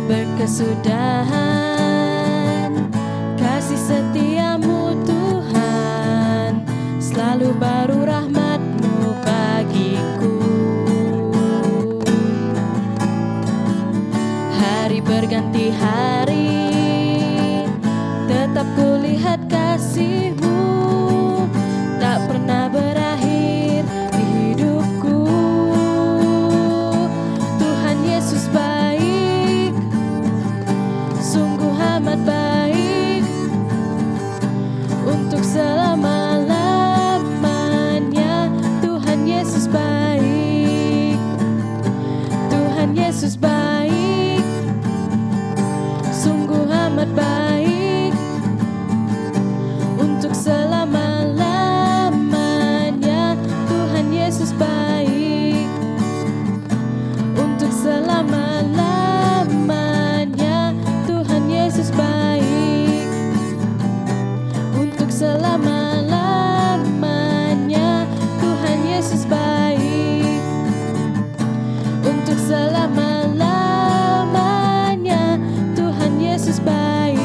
berkesudahan. Kasih setiamu Tuhan, selalu baru rahmat-Mu bagiku. Hari berganti hari, tetap kulihat kasih-Mu, tak pernah berakhir di hidupku. Tuhan Yesus baik, sungguh amat baik, untuk selama-lamanya. Tuhan Yesus baik, Tuhan Yesus baik, sungguh amat baik, untuk selama-lamanya. Tuhan Yesus baik, untuk selama-lamanya. Tuhan Yesus baik, untuk selama-lamanya. Tuhan Yesus baik, untuk selama-lamanya. Tuhan Yesus baik.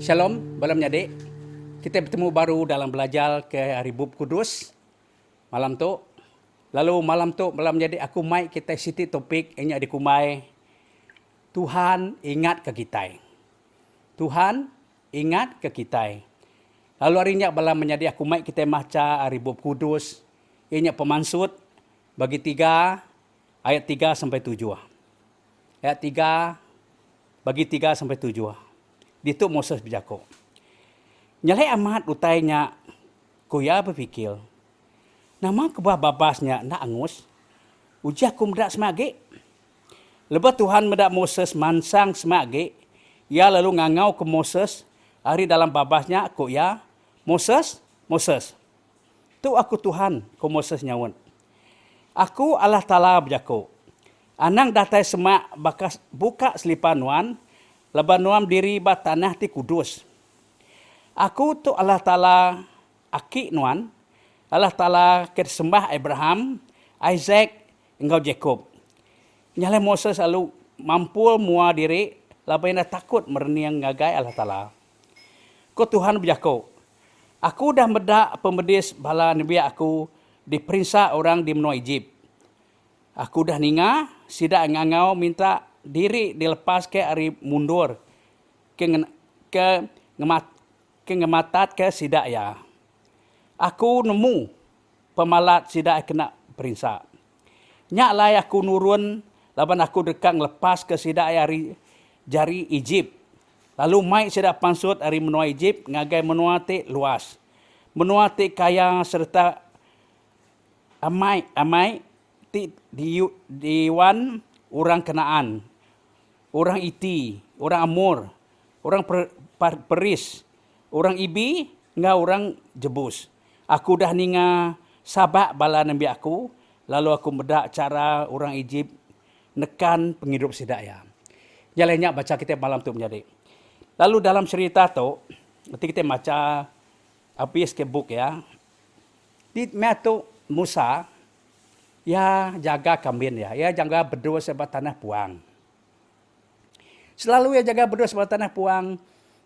Shalom, malam adik. Kita bertemu baru dalam belajar ke Hari Bub Kudus malam tu. Lalu malam jadi aku mai kita siti topik ini di kumai Tuhan ingat ke kita. Tuhan ingat ke kita. Lalu harinya malam menjadi aku mai kita baca Hari Bub Kudus. Ini pemansut bagi 3 ayat 3 sampai 7. Ayat 3 bagi 3 sampai 7. Ditu Moses berjako. Nyalai amat utainya kuya berfikir. Nama kebah babasnya nak angus. Ujah kum dak semage. Lepas Tuhan medak Moses mansang semage. Ia lalu ngangau ke Moses. Hari dalam babasnya kuya. Moses, Moses. Tu aku Tuhan ke Moses nyawon. Aku Allah Ta'ala berjako. Anang datai semak bakas buka selipanuan. Lebanuam diri ba tanah ti kudus. Aku tu Allah Ta'ala aki nuan. Allah Ta'ala kesembah Abraham, Isaac, engkau Jacob. Nyale Moses lalu mampul mua diri. Laban takut merniang ngagai Allah Ta'ala. Ko Tuhan berjako. Aku dah medak pembedis bala nabi aku diperintah orang di menua Egypt. Aku dah ninga, sidak ngangau minta diri dilepas ke hari mundur ke ngematat ke sidak ya. Aku nemu pemalat sidak kena perintah. Nyak lai aku nurun laban aku dekang lepas ke sidak hari jari Egypt. Lalu mai sidak pansut hari menua Egypt ngagai menua te luas. Menua te kaya serta amai ti diwan orang Kanaan. Orang Iti, orang Amor, orang Peris, orang Ibi, ngau orang Jebus. Aku dah ninga sabak bala nabi aku, lalu aku medak cara orang Egypt nekan penghidup sidaya. Jalannya baca kita malam tu menjadi. Lalu dalam cerita tu, nanti kita baca habis ke book ya. Di metu Musa, ya jaga kambing ya, ya jaga berdua sebab tanah puang. Selalu ya jaga berdua sebab tanah puang,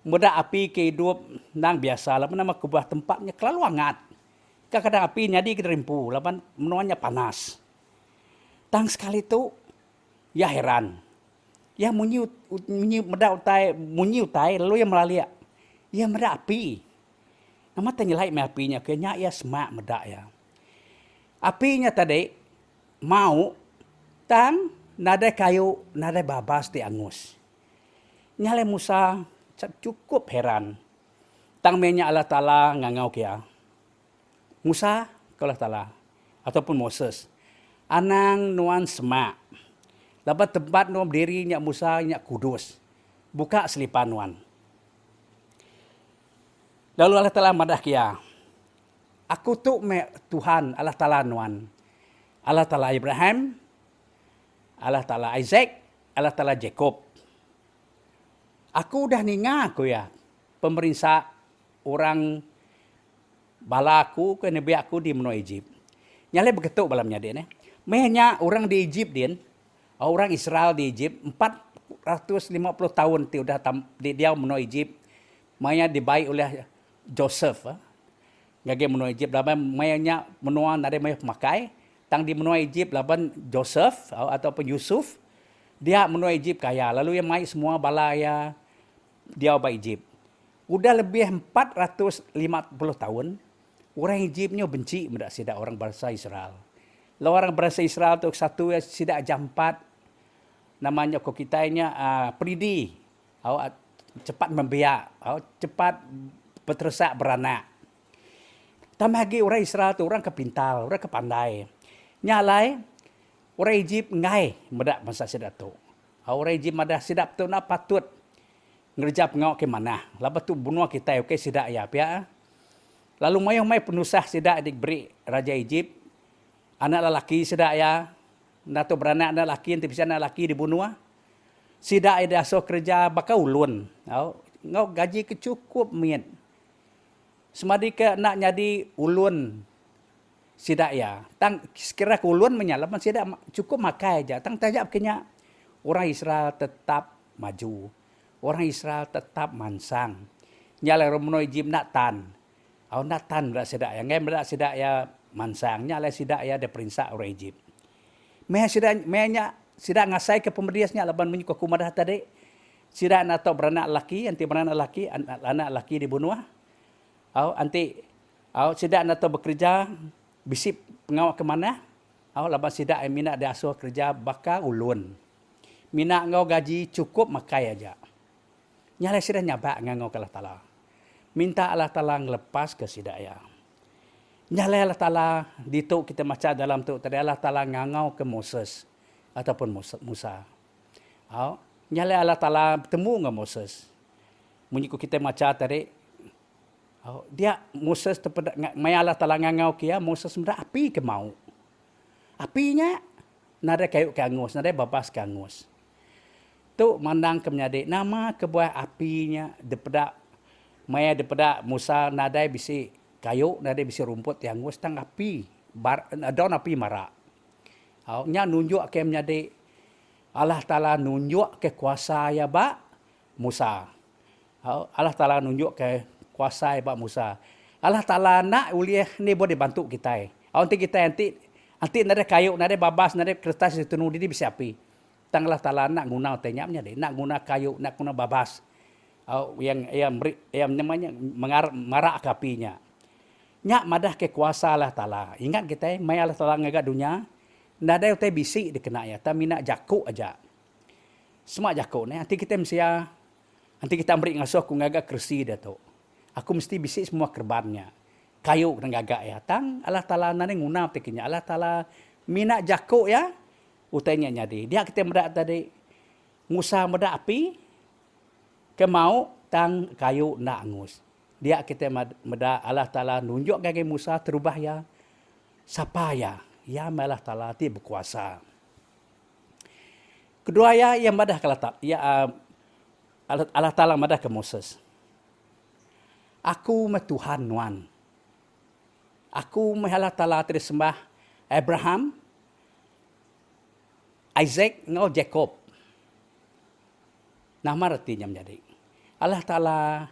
mudah api kehidup nang biasa, lapan nama kubah tempatnya kelalu hangat. Kadang-kadang api nyadi kita rimpu, lapan menuanya panas. Tang sekali tu, ya heran. Ya munyi medak utai, lalu ya melalia. Ya medak api. Nama tanyilai me apinya, kayaknya ya semak medak ya. Apinya tadi mau tang nada kayu, nada babas di angus. Nyale Musa cukup heran. Tang menya Allah Ta'ala ngangau kia. Musa ke Allah Ta'ala. Ataupun Moses. Anang nuan semak. Dapat tempat nuan berdiri nyak Musa nyak kudus. Buka selipan nuan. Lalu Allah Ta'ala madah kia. Aku tu Tuhan Allah Ta'ala nuan. Allah Ta'ala Abraham. Allah Ta'ala Isaac. Allah Ta'ala Jacob. Aku dah ninga aku ya. Pemerintah orang bala aku ke nabi aku di menua Egypt. Nyale begitu balamnya dia. Mehnya orang di Egypt orang Israel di Egypt 450 tahun dia menua Egypt. Maya dibaik oleh Joseph. Gage menua Egypt laban mayanya menua nade maya pemakai. Tang di menua Egypt laban Joseph ataupun Yusuf. Dia menua Egypt kaya. Lalu yang mai semua balaya dia ba Egypt. Udah lebih 450 tahun orang Egyptnya benci mendak sidak orang bangsa Israel. Lalu orang bangsa Israel tu satu yang sidak jampat namanya kok kitanya peridi. Cepat membiak, cepat berterusak beranak. Tambah lagi orang Israel tu orang kepintal, orang kepandai. Nyalai orang Egypt ngai medak masa sidak tu. Orang Egypt madah sidak tu nak patut ngerjap ngau ke mana. Lepas tu bunuh kita okey sidak ya pia. Lalu mai penusah sidak diberi raja Egypt. Anak lelaki sidak ya. Nato beranak anak lelaki, nanti bisa anak lelaki dibunuh. Sidak ada so kerja bakal ulun. Ngau gaji kecukup mian. Semadi ke nak jadi ulun sidak ya. Tang sekira ke ulun menyalaman sidak cukup makai aja. Tang tajak kenya orang Israel tetap maju. Orang Israel tetap mansang. Nyala romno Egypt nak tan. Nak tan berak sidak ya. Ngai berak sidak ya mansang. Nyala sidak ya de perinsak orang Egypt. Sidak ngasai ke pemeriasnya laban menyuka kumadah tadi. Sidak nato beranak laki, anti beranak laki, anak laki dibunuh. Sidak nato bekerja bisip pengawak ke mana? Laban sidak minat dia asuh kerja bakal ulun. Minat ngau gaji cukup makai aja. Nyala sidak nyabak ngau ke Allah Ta'ala. Minta Allah Ta'ala ngelepas ke sidak ya. Nyala Allah Ta'ala dituk kita macam dalam tu tadi Allah Ta'ala ngangau ke Moses ataupun Musa. Nyala Allah Ta'ala bertemu dengan Moses. Menyikut kita macam tadi. Dia Moses maya Allah Ta'ala ngangau kia Moses mendak api ke mau. Apinya nada kayu ke angus, nada babas ke angus. Tu mandang ke menyadik nama kebuah apinya daripada maya daripada Musa nada bisi kayu, nada bisi rumput yang angus tang api. Daun api marak. Nya nunjuk ke menyadik Allah Ta'ala nunjuk ke kuasa ya ba Musa. Allah Ta'ala nunjuk ke kuasa ya ba Musa. Allah Ta'ala nak uliah ni boleh bantu kita. Nanti kita nanti nada kayu, nada babas, nada kertas itu nudi bisa api. Tang Allah Ta'ala nak guna tenyapnya deh, nak guna kayu, nak guna babas. Yang namanya marak apinya. Nyak madah ke kuasa Allah Ta'ala. Ingat kita, mai Allah Ta'ala ngagak dunia, nada utai bisi dikena ya, tapi nak jakuk aja. Semua jakuk ni, nanti kita mesti nanti kita beri ngasuh aku ngagak kersi dah tu. Aku mesti bisi semua kerbannya. Kayu dan gagak ya. Tang Allah Ta'ala nane nguna tekinya. Allah Ta'ala minat jakuk ya, utainya nyadi. Dia kita medak tadi, Musa medak api, kemau tang kayu nak angus. Dia kita medak Allah Ta'ala nunjuk gage Musa terubah ya. Siapa ya? Ya Allah Ta'ala ti berkuasa. Kedua ya yang madah Allah Ta'ala madah ke Moses. Aku Tuhan Nuan. Aku Allah Ta'ala tersembah Abraham, Isaac, ngau Jacob. Nama artinya menjadi. Allah Ta'ala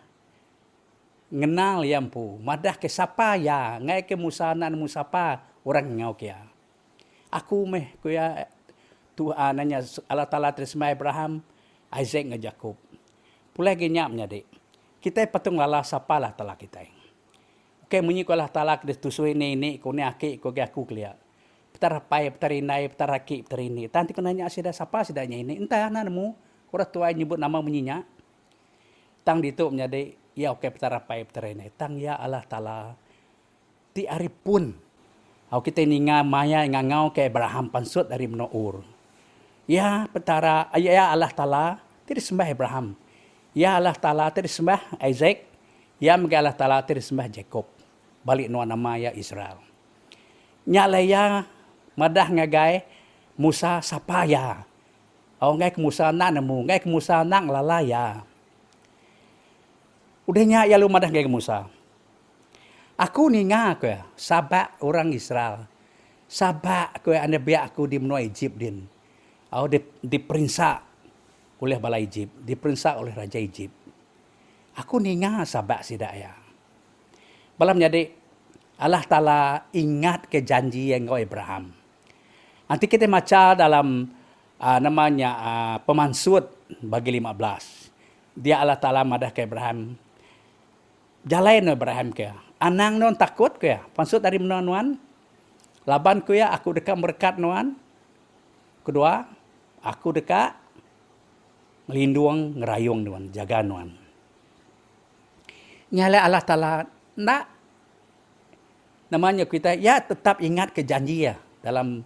ngenal yang pu. Madah ke siapa ya. Ngai ke Musa nan Musa pa. Orang ngau kia. Aku kuya Tuhan nanya Allah Ta'ala tersembah Abraham, Isaac ngau Jacob. Pulai genyap menjadi. Kita patung lala siapa lah Ta'ala kita. Okey munyi ko Allah Ta'ala ke tusui ini ko ni aki ko aku kelia. Petarapai, petarinai, petaraki, petarini. Tanti ko nanya sida siapa sidanya ini. Entah nanamu. Orang tua nyebut nama menyinya. Tang ditu menjadi ya okey petarapai, petarinai. Tang ya Allah Ta'ala. Ti ari pun. Kita ninga maya ngangau ke Abraham pansut dari Menour. Ya petara ya Allah Ta'ala ti disembah Abraham. Ya Allah Ta'ala ti disembah Isaac. Ya mega Allah Ta'ala ti disembah Jacob. Balik no nama ya Israel. Nyalaya madah ngagai Musa sapaya. Ngai ke Musa nak nemu, ngai ke Musa nak lalaya. Udahnya ya lu madah ngai ke Musa. Aku ninga ke sahabat orang Israel. sabak ko ane biak aku di benua Egypt din. Diperinsak oleh bala Egypt, diperinsak oleh raja Egypt. Aku ninga sabak sidak ya. Balam jadi Allah Ta'ala ingat ke janji yang kau Abraham. Nanti kita baca dalam Pemansut bagi 15. Dia Allah Ta'ala madah ke Abraham. Jalain Abraham ke. Anang non takut ke. Pansut dari menuan. Laban ku ya aku dekat berkat nuan. Kedua, aku dekat melindung ngerayung nuan, jaga nuan. Nyala Allah Ta'ala nak namanya kita ya tetap ingat ke janji ya dalam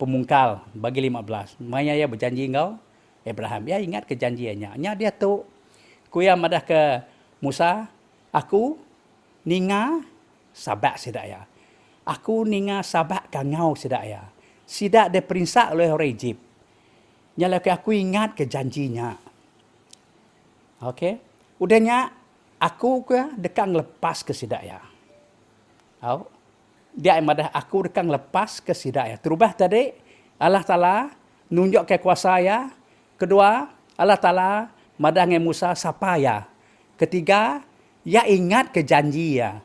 Pemungkal bagi 15. Maya ya berjanji engkau Abraham ya ingat ke janjiannya. Nya dia tu kuya madah ke Musa, aku ninga sabak sidak ya. Aku ninga sabak kangau sidak ya. Sidak diperinsak oleh orang Egypt. Nyala ke aku ingat ke janjinya. Okey. Udahnya aku ke dekang lepas ke sidak ya. Dia madah aku dekang lepas ke sidak ya. Terubah tadi Allah Ta'ala nunjuk ke kuasa ya. Kedua, Allah Ta'ala madah dengan Musa sapa ya. Ketiga, ya ingat ke janji ya.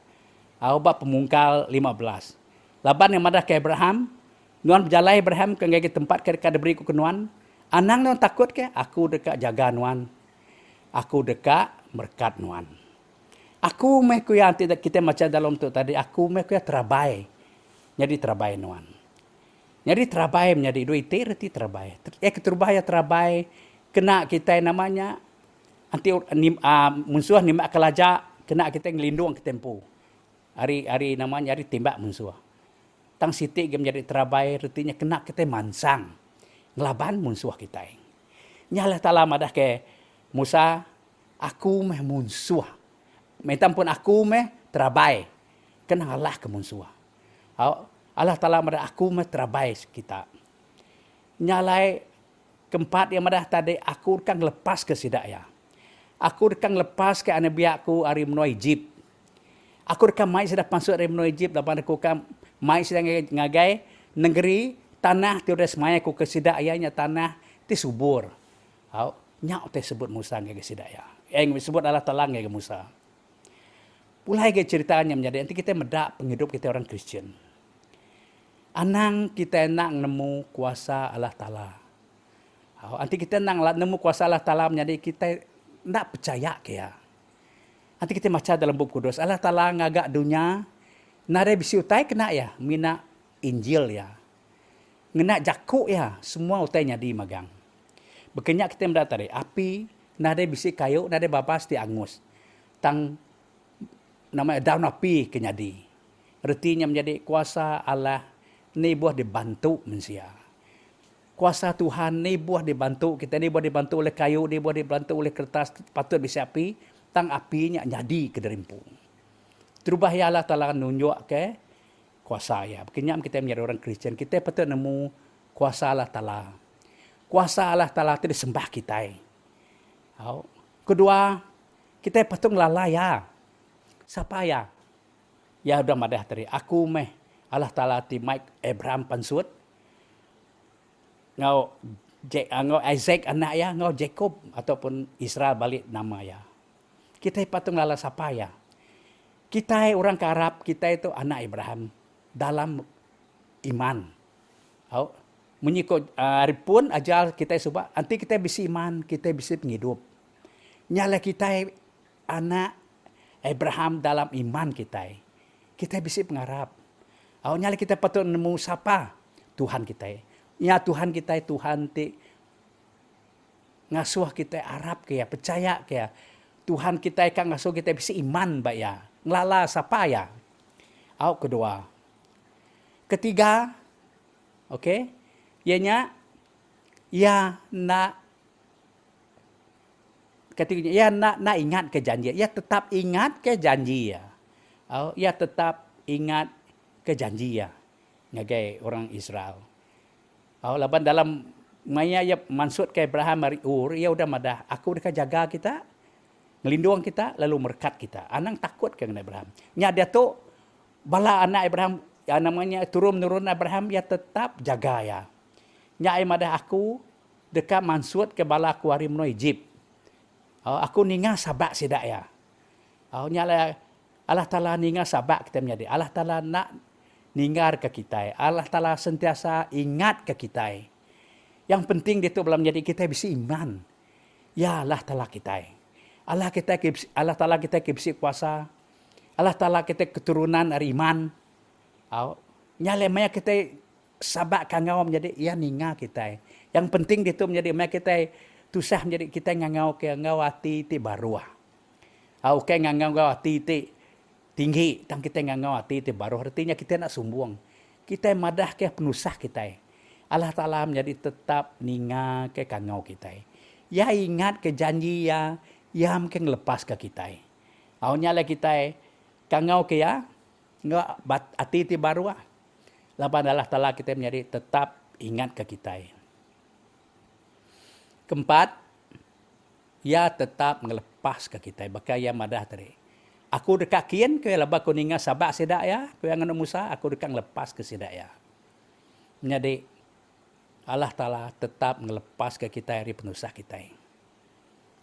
Bab Pemungkal 15. Laban yang madah ke Abraham, nuan berjalan Abraham ke tempat ke diberi ku nuan. Anang nuan takut ke? Aku dekat jaga nuan. Aku dekat berkat nuan. Aku meh ku yang kita macam dalam tu tadi, aku meh ku ya terabai. Jadi terabai nuan. Jadi terabai menjadi dua itu terabai. Keterubah ya terabai kena kita namanya anti musuh nimak kelaja kena kita ngelindung ke tempo. Hari namanya hari tembak musuh. Tang sitik game jadi terabai artinya kena kita mansang. Ngelaban musuh kita. Nyala Ta'ala madah ke Musa, aku meh musuh. Metam pun aku meh terabai. Kena Allah ke musuh. Allah Ta'ala madah aku meh terabai kita. Nyalai keempat yang madah tadi aku kan lepas ke sidak ya. Aku kan lepas ke anabiakku hari menua Egypt. Aku kan mai sudah masuk dari menua Egypt lapan aku kan mai sudah ngagai negeri tanah tiada semaya aku ke sidak ayahnya tanah ti subur. Nyak te sebut Musa ngagai sidak ya. Yang disebut Allah Ta'ala ngagai Musa. Mulai ke ceritanya menjadi nanti kita medak penghidup kita orang Kristen. Anang kita nak nemu kuasa Allah Ta'ala. Nanti kita nak nemu kuasa Allah Ta'ala menjadi kita nak percaya ke ya. Nanti kita baca dalam buku Kudus. Allah Ta'ala ngagak dunia. Nare bisi utai kena ya. Mina Injil ya. Ngena jakuk ya. Semua utainya di magang. Bekenyak kita mendak tadi. Api. Nare bisi kayu. Nare babas di angus. Tang namanya daun api kenyadi. Artinya menjadi kuasa Allah ni buah dibantu manusia. Kuasa Tuhan ni buah dibantu. Kita ni buah dibantu oleh kayu, ni buah dibantu oleh kertas patut bisa api. Tang apinya jadi ke derimpu. Terubah ya Allah Ta'ala nunjuk ke kuasa ya. Kenyam kita menjadi orang Kristen. Kita patut nemu kuasa Allah Ta'ala. Kuasa Allah Ta'ala itu disembah kita. Kedua, kita patut ngelalai ya. Siapa ya? Ya udah madah tadi. Aku meh Allah Ta'ala ti Mike Abraham pansut. Ngau Isaac anak ya. Ngau Jacob ataupun Israel balik nama ya. Kita patut ngelalai siapa ya? Kita orang ke Arab, kita itu anak Abraham dalam iman. Menyikut hari pun ajal kita sebab nanti kita bisa iman, kita bisa menghidup. Nyala kita anak Abraham dalam iman kita. Kita bisa mengharap. Nyala kita patut nemu siapa? Tuhan kita. Ya Tuhan kita, Tuhan ti ngasuh kita Arab ke ya, percaya ke ya. Tuhan kita kan ngasuh kita bisa iman baik ya. Ngelala siapa ya? Kedua. Ketiga, okey. Ianya ya nak ketika ya nak ingat ke janji. Ya tetap ingat ke janji ya. Ya tetap ingat ke janji ya. Ngagai orang Israel. Laban dalam maya ya mansut ke Abraham hari ya udah madah. Aku dekat jaga kita. ngelindung kita lalu merkat kita. Anang takut ke Abraham. Nya dia tu bala anak Abraham yang namanya turun-nurun Abraham ya tetap jaga ya. Nya ai madah aku dekat mansut ke bala aku hari meno Egypt. Aku ninga sabak sidak ya. Nya Allah Taala ninga sabak kita menjadi. Allah Taala nak ningar ke kita. Allah Taala sentiasa ingat ke kita. Yang penting dia tu belum menjadi kita bisa iman. Ya Allah Taala kita. Allah Taala kita kebisi kuasa. Allah Taala kita keturunan dari iman. Nyale maya kita sabak kangau menjadi ya ninga kita. Yang penting dia tu menjadi maya kita tusah menjadi kita ngangau ke ngau hati ti baru. Ke ngangau hati ti tinggi, tang kita ngangau hati ti baru. Artinya kita nak sumbung. Kita madah ke penusah kita. Allah Taala menjadi tetap ninga ke kangau kita. Ya ingat ke janji ya yang mungkin lepas ke kita. Nyale kita kangau ke ya ngau hati ti baru. Lapan Allah Taala kita menjadi tetap ingat ke kita. Keempat, ya tetap ngelepas ke kita. Baka ya madah tadi. Aku dekat kian ke laba ko ninga sabak sidak ya, ko yang ngano Musa, aku dekat ngelepas ke sidak ya. Menjadi Allah Taala tetap ngelepas ke kita dari penusah kita.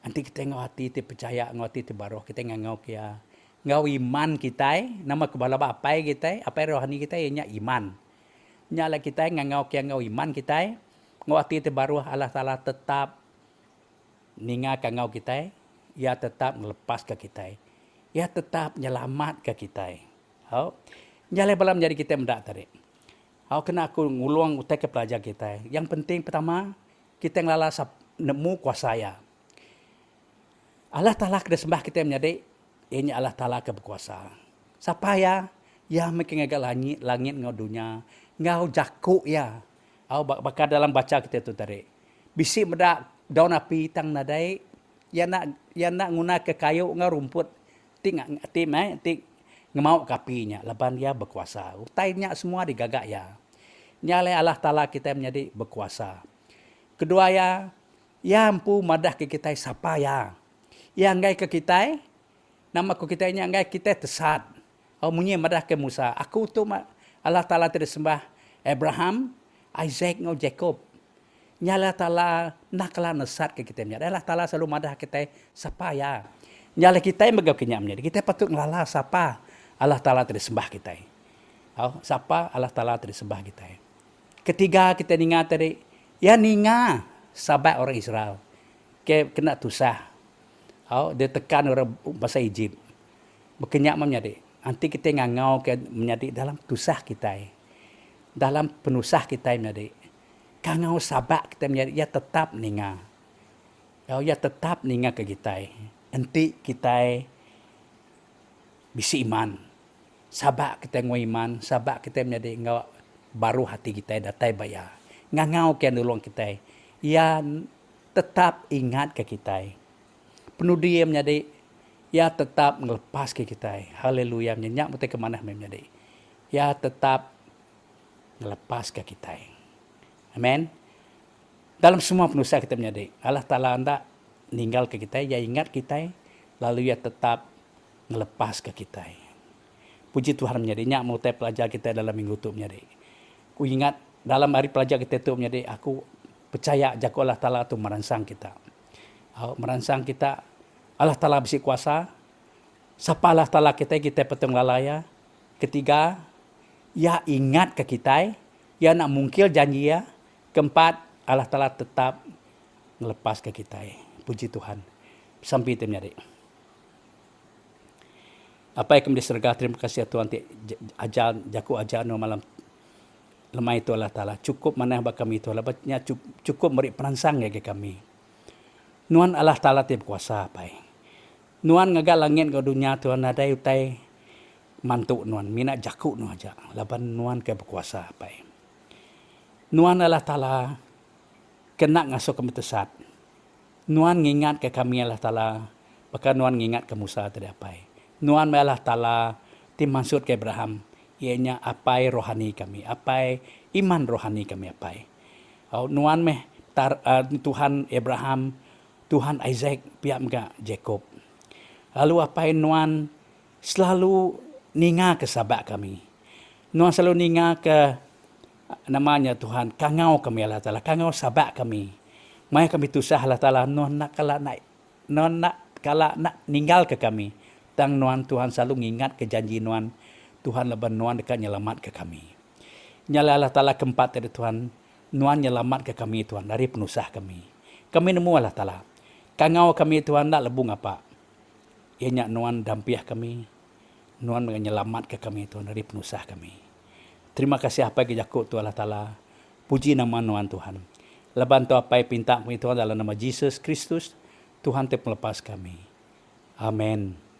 Nanti kita ngau hati ti percaya, ngau hati ti baroh, kita ngau ke ya. Ngau iman kita, nama kebala apa kita, apa rohani kita ianya iman. Nyala kita ngau ke ngau iman kita, ngau hati ti baroh Allah Taala tetap ninga ka ngau kita, ya tetap ngelepas ke kita. Ya tetap nyelamat ke kita. Nyala balam jadi kita mendak tadi. Kena aku ngulung utai ke pelajar kita. Yang penting pertama, kita ngelala nemu kuasa ya. Allah Ta'ala kena sembah kita menjadi, ini Allah Ta'ala ke berkuasa. Siapa ya? Ya mungkin agak langit ngau dunia. Ngau jakuk ya. Bakal dalam baca kita tu tadi. Bisi mendak daun api tang nadai. Ya nak guna ke kayu ngau rumput. Ting ngemau kapinya. Laban dia berkuasa. Utainya semua digagak ya. Nyale Allah Ta'ala kita menjadi berkuasa. Kedua ya ampu madah ke kita siapa ya. Yang ngai ke kita, nama ku kita nya ngai kita tesat. Munyi madah ke Musa. Aku tu Allah Ta'ala tersembah Abraham, Isaac ngau Jacob. Nyala Ta'ala nakala nesat ke kita nya. Allah Ta'ala selalu madah kita siapa ya. Nyala kita yang megau kenyam menjadi. Kita patut ngelala siapa Allah Ta'ala tersembah kita. Siapa Allah Ta'ala tersembah kita. Ketiga kita ingat tadi, ya ninga sahabat orang Israel. Kena tusah. Dia tekan orang bahasa Egypt. Berkenyak menjadi. Nanti kita ngangau menjadi dalam tusah kita. Dalam penusah kita menjadi. Kangau sahabat kita menjadi, ya tetap ninga. Ya tetap ninga ke kita. Nanti kita bisa iman. Sahabat kita ngau iman. Sahabat kita menjadi ngau baru hati kita datai bayar. Ngangau kian duluan kita. Ya tetap ingat ke kita. Penuh dia menjadi. Ya tetap melepas ke kita. Haleluya. Menyenyak mutai ke mana menjadi. Ya tetap melepas ke kita. Amin. Dalam semua penusah kita menjadi. Allah Ta'ala hendak ninggal ke kita. Ya ingat kita. Lalu ya tetap melepas ke kita. Puji Tuhan menjadi. Nyak mutai pelajar kita dalam minggu itu menjadi. Aku ingat dalam hari pelajar kita itu menjadi aku percaya jaga Allah Ta'ala itu merangsang kita. Merangsang kita. Allah Ta'ala bisi kuasa. Siapa Allah Ta'ala kita petang lalaya. Ketiga, ya ingat ke kita. Ya nak mungkil janji ya. Keempat, Allah Ta'ala tetap melepas ke kita. Puji Tuhan. Sampai itu menjadi. Apa yang kemudian serga terima kasih Tuhan. Ajar, jaku ajar no malam. Lemah itu Allah Ta'ala. Cukup mana yang kami itu. Lebatnya cukup beri perangsang ya ke kami. Nuan Allah Ta'ala tiap kuasa apa. Nuan ngagak langit ke dunia Tuhan ada utai mantuk nuan. Minat jakuk nuan aja. Laban nuan ke berkuasa apa. Nuan Allah Ta'ala kena ngasuh kami tesat. Nuan ngingat ke kami Allah Ta'ala. Bahkan nuan ngingat ke Musa tadi apa. Nuan Allah Ta'ala tim maksud ke Abraham. Ianya apa rohani kami, apa iman rohani kami apa. Nuan Tuhan Abraham, Tuhan Isaac, pihak Jacob. Lalu apa yang Nuan selalu ninga ke sahabat kami. Nuan selalu ninga ke namanya Tuhan, kangau kami Allah Ta'ala, kangau sahabat kami. Mai kami tusah Allah Ta'ala, Nuan nak kala nak ninggal ke kami. Tang Nuan Tuhan selalu ngingat ke janji Nuan, Tuhan leban Nuan dekat nyelamat ke kami. Nyala Allah Ta'ala keempat dari Tuhan, Nuan nyelamat ke kami Tuhan dari penusah kami. Kami nemu Allah Ta'ala. Kangau kami Tuhan nak lebung apa. Ianya Nuan dampiah kami. Nuan menyelamat ke kami Tuhan dari penusah kami. Terima kasih apa yang jakut Tuhan Allah Ta'ala. Puji nama Nuan Tuhan. Leban tu apa yang pinta kami Tuhan dalam nama Yesus Kristus. Tuhan te melepas kami. Amin.